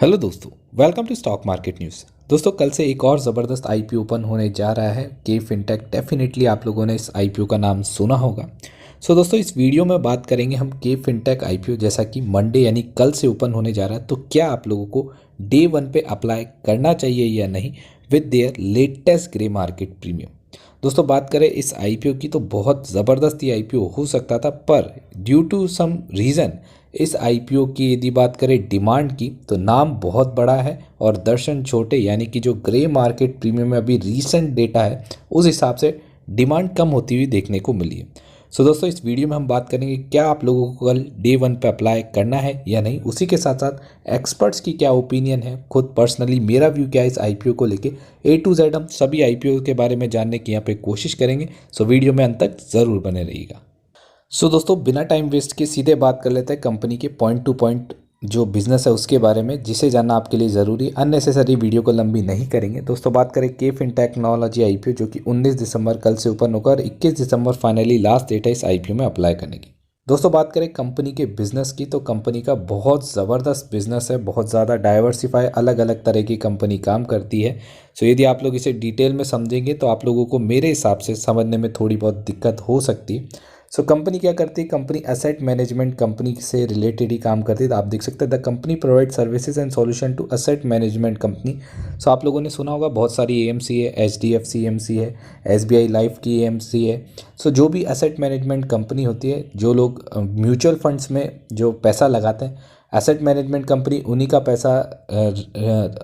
Hello दोस्तों, welcome to stock market news. दोस्तों, कल से एक और ज़बरदस्त आईपीओ ओपन होने जा रहा है के फिनटेक। डेफिनेटली आप लोगों ने इस आईपीओ का नाम सुना होगा। दोस्तों, इस वीडियो में बात करेंगे हम के फिनटेक आईपीओ, जैसा कि मंडे यानी कल से ओपन होने जा रहा है। तो क्या आप लोगों को डे वन पे अप्लाई करना चाहिए या नहीं with their latest grey market premium. दोस्तों, बात करें इस आईपीओ की तो बहुत ज़बरदस्त ये आईपीओ हो सकता था, पर ड्यू टू सम रीज़न इस आईपीओ की यदि बात करें डिमांड की तो नाम बहुत बड़ा है और दर्शन छोटे, यानी कि जो ग्रे मार्केट प्रीमियम में अभी रीसेंट डेटा है उस हिसाब से डिमांड कम होती हुई देखने को मिली है। दोस्तों, इस वीडियो में हम बात करेंगे क्या आप लोगों को कल डे वन पे अप्लाई करना है या नहीं। उसी के साथ साथ एक्सपर्ट्स की क्या ओपिनियन है, खुद पर्सनली मेरा व्यू क्या है इस आईपीओ को लेके। ए टू जेड हम सभी आईपीओ के बारे में जानने की यहाँ पे कोशिश करेंगे। वीडियो में अंत तक ज़रूर बने रहिएगा। दोस्तों, बिना टाइम वेस्ट के सीधे बात कर लेते हैं कंपनी के पॉइंट टू पॉइंट जो बिजनेस है उसके बारे में, जिसे जानना आपके लिए ज़रूरी। अननेसेसरी वीडियो को लंबी नहीं करेंगे। दोस्तों, बात करें के फिन टेक्नोलॉजी आईपीओ, जो कि 19 दिसंबर कल से ओपन होगा और 21 दिसंबर फाइनली लास्ट डेट है इस आईपीओ में अप्लाई करने की। दोस्तों, बात करें कंपनी के बिजनेस की तो कंपनी का बहुत ज़बरदस्त बिजनेस है, बहुत ज़्यादा डाइवर्सिफाई, अलग अलग तरह की कंपनी काम करती है। यदि आप लोग इसे डिटेल में समझेंगे तो आप लोगों को मेरे हिसाब से समझने में थोड़ी बहुत दिक्कत हो सकती है। कंपनी क्या करती है, कंपनी एसेट मैनेजमेंट कंपनी से रिलेटेड ही काम करती है। तो आप देख सकते हैं the company provide services and solution to asset management company. आप लोगों ने सुना होगा बहुत सारी एएमसी है, एचडीएफसी एएमसी है, एसबीआई लाइफ की एएमसी है। जो भी एसेट मैनेजमेंट कंपनी होती है, जो लोग म्यूचुअल फंड्स में जो पैसा लगाते हैं, एसेट मैनेजमेंट कंपनी उन्हीं का पैसा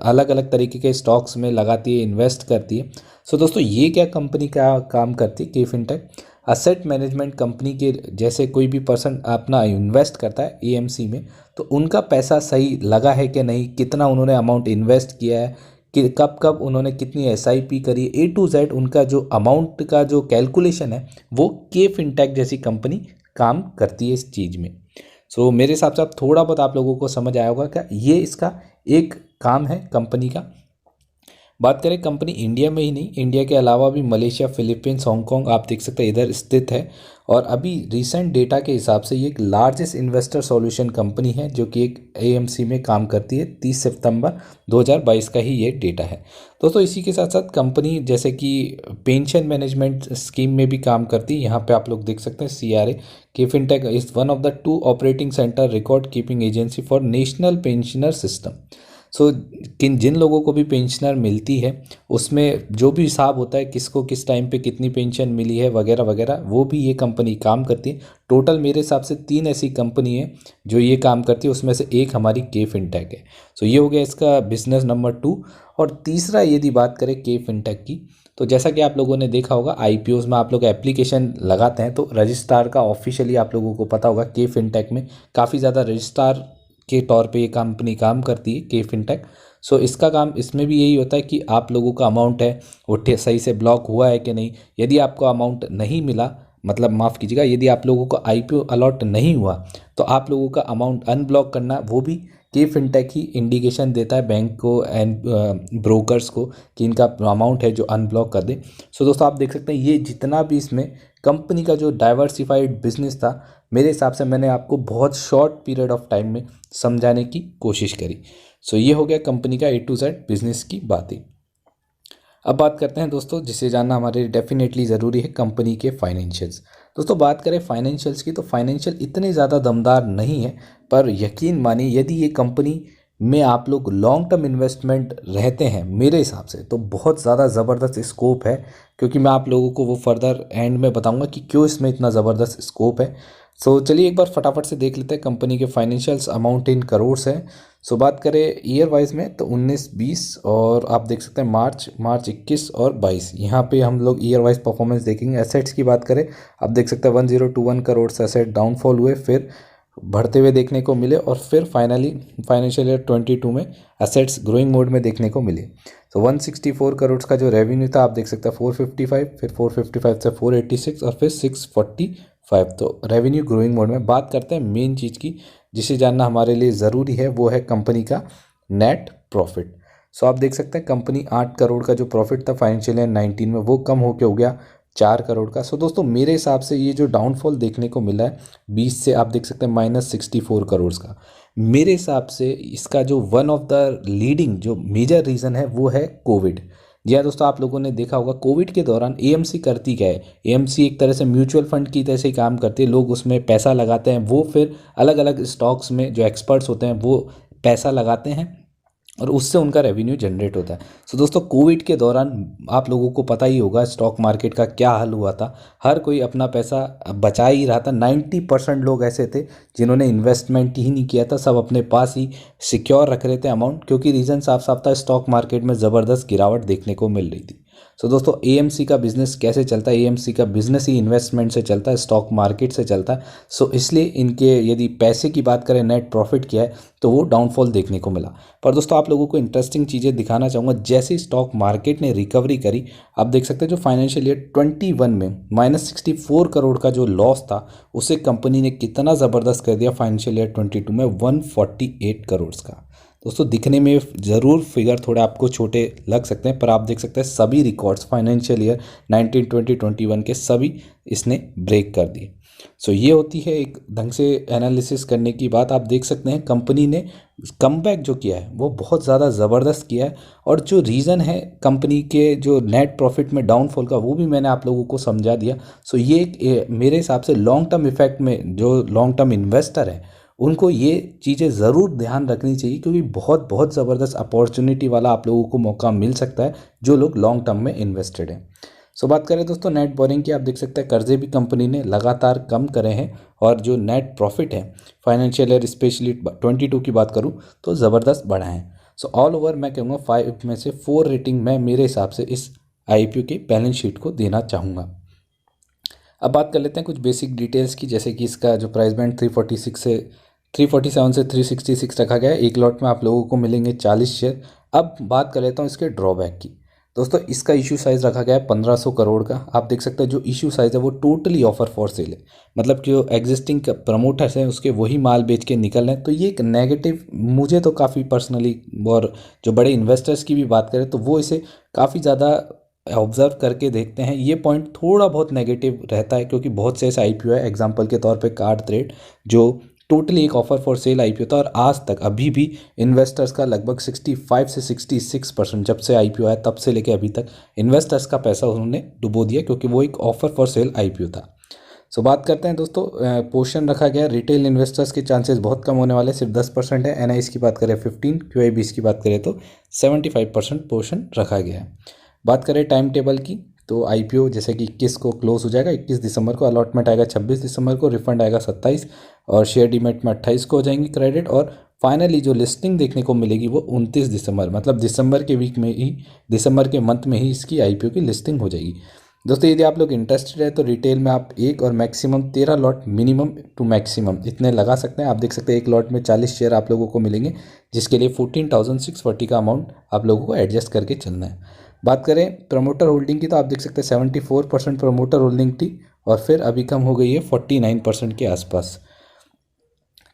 अलग अलग तरीके के स्टॉक्स में लगाती है, इन्वेस्ट करती है। दोस्तों, ये क्या कंपनी का काम करती है K fintech, asset management company के जैसे कोई भी पर्सन अपना इन्वेस्ट करता है एएमसी में, तो उनका पैसा सही लगा है कि नहीं, कितना उन्होंने अमाउंट इन्वेस्ट किया है, कि कब कब उन्होंने कितनी एसआईपी करी, ए टू जेड उनका जो अमाउंट का जो कैलकुलेशन है वो के फिनटेक जैसी कंपनी काम करती है इस चीज़ में। मेरे हिसाब से आप थोड़ा बहुत आप लोगों को समझ आया होगा क्या ये इसका एक काम है कंपनी का। बात करें कंपनी इंडिया में ही नहीं, इंडिया के अलावा भी मलेशिया, फिलीपींस, हांगकांग आप देख सकते हैं इधर स्थित है। और अभी रिसेंट डेटा के हिसाब से ये एक लार्जेस्ट इन्वेस्टर सॉल्यूशन कंपनी है, जो कि एक एएमसी में काम करती है। 30 सितंबर 2022 का ही ये डेटा है। दोस्तों, इसी के साथ साथ कंपनी जैसे कि पेंशन मैनेजमेंट स्कीम में भी काम करती है। यहाँ पे आप लोग देख सकते हैं CRA K fintech is one of the 2 operating center record keeping agency for national pensioner system. जिन लोगों को भी पेंशनर मिलती है उसमें जो भी हिसाब होता है, किसको किस टाइम पे कितनी पेंशन मिली है वगैरह वगैरह, वो भी ये कंपनी काम करती है। टोटल मेरे हिसाब से 3 ऐसी कंपनी है जो ये काम करती है, उसमें से एक हमारी के फिनटेक है। ये हो गया इसका बिजनेस नंबर 2। और तीसरा यदि बात करें के फिनटेक की, तो जैसा कि आप लोगों ने देखा होगा आईपीओ में आप लोग एप्लीकेशन लगाते हैं तो रजिस्ट्रार का ऑफिशियली आप लोगों को पता होगा के फिनटेक में काफ़ी ज़्यादा रजिस्ट्रार के तौर पे ये कंपनी काम करती है के फिनटेक। इसका काम इसमें भी यही होता है कि आप लोगों का अमाउंट है वो सही से ब्लॉक हुआ है कि नहीं। यदि आपको अमाउंट नहीं मिला, मतलब माफ़ कीजिएगा, यदि आप लोगों को आईपीओ अलॉट नहीं हुआ तो आप लोगों का अमाउंट अनब्लॉक करना वो भी के फिनटेक ही इंडिकेशन देता है बैंक को एंड ब्रोकर्स को कि इनका अमाउंट है जो अनब्लॉक कर दे। दोस्तों, आप देख सकते हैं ये जितना भी इसमें कंपनी का जो डाइवर्सिफाइड बिजनेस था, मेरे हिसाब से मैंने आपको बहुत शॉर्ट पीरियड ऑफ टाइम में समझाने की कोशिश करी। ये हो गया कंपनी का ए टू जेड बिजनेस की बातें। अब बात करते हैं दोस्तों, जिसे जानना हमारे लिए डेफिनेटली ज़रूरी है, कंपनी के फाइनेंशियल्स। दोस्तों, बात करें फाइनेंशियल्स की तो फाइनेंशियल इतने ज़्यादा दमदार नहीं है, पर यकीन मानिए यदि ये कंपनी में आप लोग लॉन्ग टर्म इन्वेस्टमेंट रहते हैं मेरे हिसाब से तो बहुत ज़्यादा ज़बरदस्त स्कोप है। क्योंकि मैं आप लोगों को वो फर्दर एंड में बताऊंगा कि क्यों इसमें इतना ज़बरदस्त स्कोप है। चलिए एक बार फटाफट से देख लेते हैं कंपनी के फाइनेंशियल्स। अमाउंट इन करोड़्स है। बात करें ईयर वाइज में तो 19-20 और आप देख सकते हैं मार्च 21 और 22, यहाँ पे हम लोग ईयर वाइज परफॉर्मेंस देखेंगे। एसेट्स की बात करें, आप देख सकते हैं 1021 करोड़ से एसेट डाउनफॉल हुए, फिर बढ़ते हुए देखने को मिले और फिर फाइनली फाइनेंशियल ईयर 22 में एसेट्स ग्रोइंग मोड में देखने को मिले। 164 करोड़ का जो रेवेन्यू था आप देख सकते हैं 455, फिर 455 से 486 और फिर 645। तो रेवेन्यू ग्रोइंग मोड में। बात करते हैं मेन चीज़ की जिसे जानना हमारे लिए ज़रूरी है, वो है कंपनी का नेट प्रॉफिट। आप देख सकते हैं कंपनी 8 करोड़ का जो प्रॉफिट था फाइनेंशियल ईयर 19 में वो कम होकर हो गया 4 करोड़ का। दोस्तों, मेरे हिसाब से ये जो डाउनफॉल देखने को मिला है 20 से, आप देख सकते हैं -64 करोड़ का। मेरे हिसाब से इसका जो वन ऑफ द लीडिंग जो मेजर रीज़न है वो है कोविड। जी हाँ दोस्तों, आप लोगों ने देखा होगा कोविड के दौरान एएमसी करती क्या है। एएमसी एक तरह से म्यूचुअल फंड की तरह से ही काम करती है। लोग उसमें पैसा लगाते हैं, वो फिर अलग अलग स्टॉक्स में जो एक्सपर्ट्स होते हैं वो पैसा लगाते हैं और उससे उनका रेवेन्यू जनरेट होता है। सो दोस्तों, कोविड के दौरान आप लोगों को पता ही होगा स्टॉक मार्केट का क्या हाल हुआ था। हर कोई अपना पैसा बचा ही रहा था। 90% लोग ऐसे थे जिन्होंने इन्वेस्टमेंट ही नहीं किया था, सब अपने पास ही सिक्योर रख रहे थे अमाउंट, क्योंकि रीज़न साफ साफ था, स्टॉक मार्केट में ज़बरदस्त गिरावट देखने को मिल रही थी। सो दोस्तों, एएमसी का बिजनेस कैसे चलता है? एएमसी का बिजनेस ही इन्वेस्टमेंट से चलता है, स्टॉक मार्केट से चलता है। सो इसलिए इनके यदि पैसे की बात करें, नेट प्रॉफिट किया है, तो वो डाउनफॉल देखने को मिला। पर दोस्तों, आप लोगों को इंटरेस्टिंग चीज़ें दिखाना चाहूँगा। जैसे ही स्टॉक मार्केट ने रिकवरी करी, आप देख सकते हैं जो फाइनेंशियल ईयर 21 में -64 करोड़ का जो लॉस था, उसे कंपनी ने कितना ज़बरदस्त कर दिया फाइनेंशियल ईयर 22 में 148 करोड़ का। दोस्तों, दिखने में ज़रूर फिगर थोड़े आपको छोटे लग सकते हैं, पर आप देख सकते हैं सभी रिकॉर्ड्स फाइनेंशियल ईयर 19, 20, 21 के सभी इसने ब्रेक कर दिए। सो ये होती है एक ढंग से एनालिसिस करने की बात। आप देख सकते हैं कंपनी ने कमबैक जो किया है वो बहुत ज़्यादा ज़बरदस्त किया है। और जो रीज़न है कंपनी के जो नेट प्रॉफिट में डाउनफॉल का, वो भी मैंने आप लोगों को समझा दिया। सो ये मेरे हिसाब से लॉन्ग टर्म इफेक्ट में जो लॉन्ग टर्म इन्वेस्टर है उनको ये चीज़ें ज़रूर ध्यान रखनी चाहिए, क्योंकि बहुत बहुत ज़बरदस्त अपॉर्चुनिटी वाला आप लोगों को मौका मिल सकता है जो लोग लॉन्ग टर्म में इन्वेस्टेड हैं। सो बात करें दोस्तों नेट बोरिंग की, आप देख सकते हैं कर्जे भी कंपनी ने लगातार कम करे हैं और जो नेट प्रॉफिट है फाइनेंशियल ईयर स्पेशली 22 की बात करूं तो ज़बरदस्त बढ़ा है। सो ऑल ओवर मैं कहूँगा 5 में से 4 रेटिंग मैं मेरे हिसाब से इस आईपीओ की बैलेंस शीट को देना चाहूँगा। अब बात कर लेते हैं कुछ बेसिक डिटेल्स की, जैसे कि इसका जो प्राइस बैंड 347 से 366 रखा गया है। एक लॉट में आप लोगों को मिलेंगे 40 शेयर। अब बात कर लेता हूँ इसके ड्रॉबैक की। दोस्तों, इसका इशू साइज़ रखा गया है 1500 करोड़ का। आप देख सकते हैं जो इशू साइज़ है वो टोटली ऑफर फॉर सेल है, मतलब कि जो एग्जिस्टिंग प्रमोटर्स हैं उसके वही माल बेच के निकल रहे हैं। तो ये एक नेगेटिव मुझे तो काफ़ी पर्सनली, और जो बड़े इन्वेस्टर्स की भी बात करें तो वो इसे काफ़ी ज़्यादा ऑब्जर्व करके देखते हैं। ये पॉइंट थोड़ा बहुत नेगेटिव रहता है, क्योंकि बहुत से ऐसे आईपीओ है, एग्जांपल के तौर पे कार्ड ट्रेड, जो टोटली एक ऑफर फॉर सेल आईपीओ था और आज तक अभी भी इन्वेस्टर्स का लगभग 65 से 66%, जब से आईपीओ आया तब से लेकर अभी तक इन्वेस्टर्स का पैसा उन्होंने डुबो दिया, क्योंकि वो एक ऑफर फॉर सेल आईपीओ था। सो बात करते हैं दोस्तों, पोर्शन रखा गया रिटेल इन्वेस्टर्स के चांसेस बहुत कम होने वाले, सिर्फ 10% है। एनआईस की बात करें 15, क्यूआईबीस की बात करें तो 75% पोर्शन रखा गया है। बात करें टाइम टेबल की, तो आईपीओ जैसे कि 21 को क्लोज हो जाएगा, 21 दिसंबर को अलॉटमेंट आएगा, 26 दिसंबर को रिफंड आएगा 27, और शेयर डीमेट में 28 को हो जाएंगी क्रेडिट, और फाइनली जो लिस्टिंग देखने को मिलेगी वो 29 दिसंबर, मतलब दिसंबर के वीक में ही, दिसंबर के मंथ में ही इसकी आईपीओ की लिस्टिंग हो जाएगी। दोस्तों, यदि आप लोग इंटरेस्टेड है तो रिटेल में आप एक और maximum 13 lot, minimum to maximum इतने लगा सकते हैं। आप देख सकते हैं एक लॉट में 40 शेयर आप लोगों को मिलेंगे, जिसके लिए 14,640 का अमाउंट आप लोगों को एडजस्ट करके चलना है। बात करें प्रमोटर होल्डिंग की, तो आप देख सकते हैं 74% प्रमोटर होल्डिंग थी और फिर अभी कम हो गई है 49% के आसपास।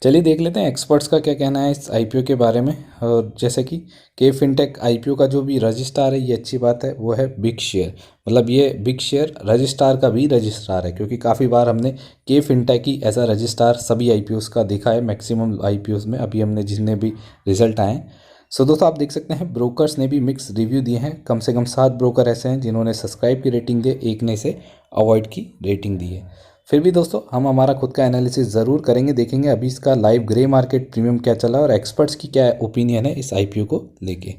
चलिए देख लेते हैं एक्सपर्ट्स का क्या कहना है इस आईपीओ के बारे में। और जैसे कि के फिनटेक आईपीओ का जो भी रजिस्ट्रार है, ये अच्छी बात है, वो है बिग शेयर। मतलब ये बिग शेयर रजिस्ट्रार का भी रजिस्ट्रार है, क्योंकि काफ़ी बार हमने के फिनटेक ही एज अ रजिस्ट्रार सभी आईपीओस का देखा है, मैक्सिमम आईपीओस में अभी हमने जितने भी रिजल्ट आए हैं। सो दोस्तों, आप देख सकते हैं ब्रोकर्स ने भी मिक्स रिव्यू दिए हैं। कम से कम 7 ब्रोकर ऐसे हैं जिन्होंने सब्सक्राइब की रेटिंग दी, एक ने इसे अवॉइड की रेटिंग दी है। फिर भी दोस्तों, हम हमारा खुद का एनालिसिस ज़रूर करेंगे, देखेंगे अभी इसका लाइव ग्रे मार्केट प्रीमियम क्या चला और एक्सपर्ट्स की क्या ओपिनियन है इस आईपीओ को लेके।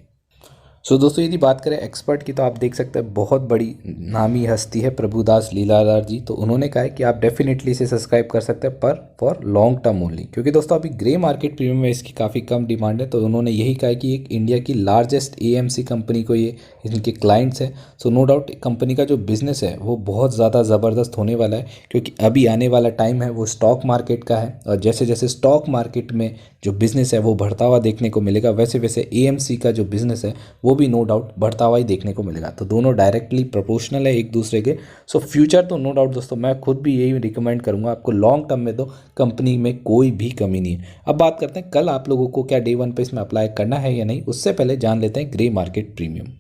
सो दोस्तों, यदि बात करें एक्सपर्ट की, तो आप देख सकते हैं बहुत बड़ी नामी हस्ती है प्रभुदास लीलाधर जी। तो उन्होंने कहा है कि आप डेफिनेटली इसे सब्सक्राइब कर सकते हैं, पर फॉर लॉन्ग टर्म ओनली, क्योंकि दोस्तों अभी ग्रे मार्केट प्रीमियम में इसकी काफ़ी कम डिमांड है। तो उन्होंने यही कहा है कि एक इंडिया की लार्जेस्ट एएमसी कंपनी को ये इनके क्लाइंट्स हैं। सो नो डाउट कंपनी का जो बिज़नेस है वो बहुत ज़्यादा ज़बरदस्त होने वाला है, क्योंकि अभी आने वाला टाइम है वो स्टॉक मार्केट का है, और जैसे जैसे स्टॉक मार्केट में जो बिज़नेस है वो बढ़ता हुआ देखने को मिलेगा, वैसे वैसे एएमसी का जो बिज़नेस है वो भी नो डाउट बढ़ता हुआ ही देखने को मिलेगा। तो दोनों डायरेक्टली प्रोपोर्शनल है एक दूसरे के। सो फ्यूचर तो नो डाउट दोस्तों, मैं खुद भी यही रिकमेंड करूंगा आपको, लॉन्ग टर्म में तो कंपनी में कोई भी कमी नहीं है। अब बात करते हैं कल आप लोगों को क्या डे 1 पे इसमें अप्लाई करना है या नहीं, उससे पहले जान लेते हैं ग्रे मार्केट प्रीमियम।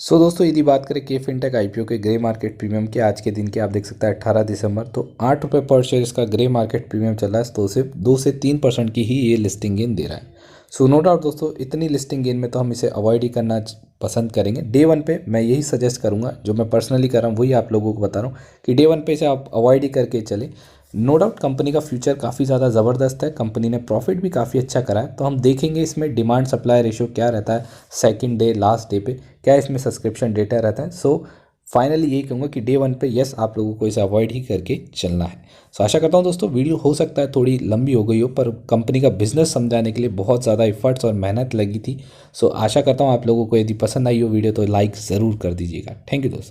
दोस्तों यदि बात करें के फिनटेक आईपीओ के ग्रे मार्केट प्रीमियम के आज के दिन के, आप देख सकते हैं 18 दिसंबर, तो 8 रुपये पर शेयर इसका ग्रे मार्केट प्रीमियम चल रहा है। तो सिर्फ 2 से 3% की ही ये लिस्टिंग गेन दे रहा है। नो डाउट दोस्तों, इतनी लिस्टिंग गेन में तो हम इसे अवॉइड ही करना पसंद करेंगे। डे वन पे मैं यही सजेस्ट करूंगा, जो मैं पर्सनली कर रहा हूँ वही आप लोगों को बता रहा हूँ कि डे वन पे इसे आप अवॉइड ही करके चले। नो डाउट कंपनी का फ्यूचर काफ़ी ज़्यादा ज़बरदस्त है, कंपनी ने प्रॉफिट भी काफ़ी अच्छा करा है। तो हम देखेंगे इसमें डिमांड सप्लाई रेशियो क्या रहता है सेकंड डे लास्ट डे पे, क्या इसमें सब्सक्रिप्शन डेटा रहता है। फाइनली यही कहूँगा कि डे वन पे यस आप लोगों को इसे अवॉइड ही करके चलना है। आशा करता हूँ दोस्तों वीडियो हो सकता है थोड़ी लंबी हो गई हो, पर कंपनी का बिजनेस समझाने के लिए बहुत ज़्यादा एफर्ट्स और मेहनत लगी थी। आशा करता हूँ आप लोगों को यदि पसंद आई हो वीडियो तो लाइक ज़रूर कर दीजिएगा। थैंक यू दोस्तों।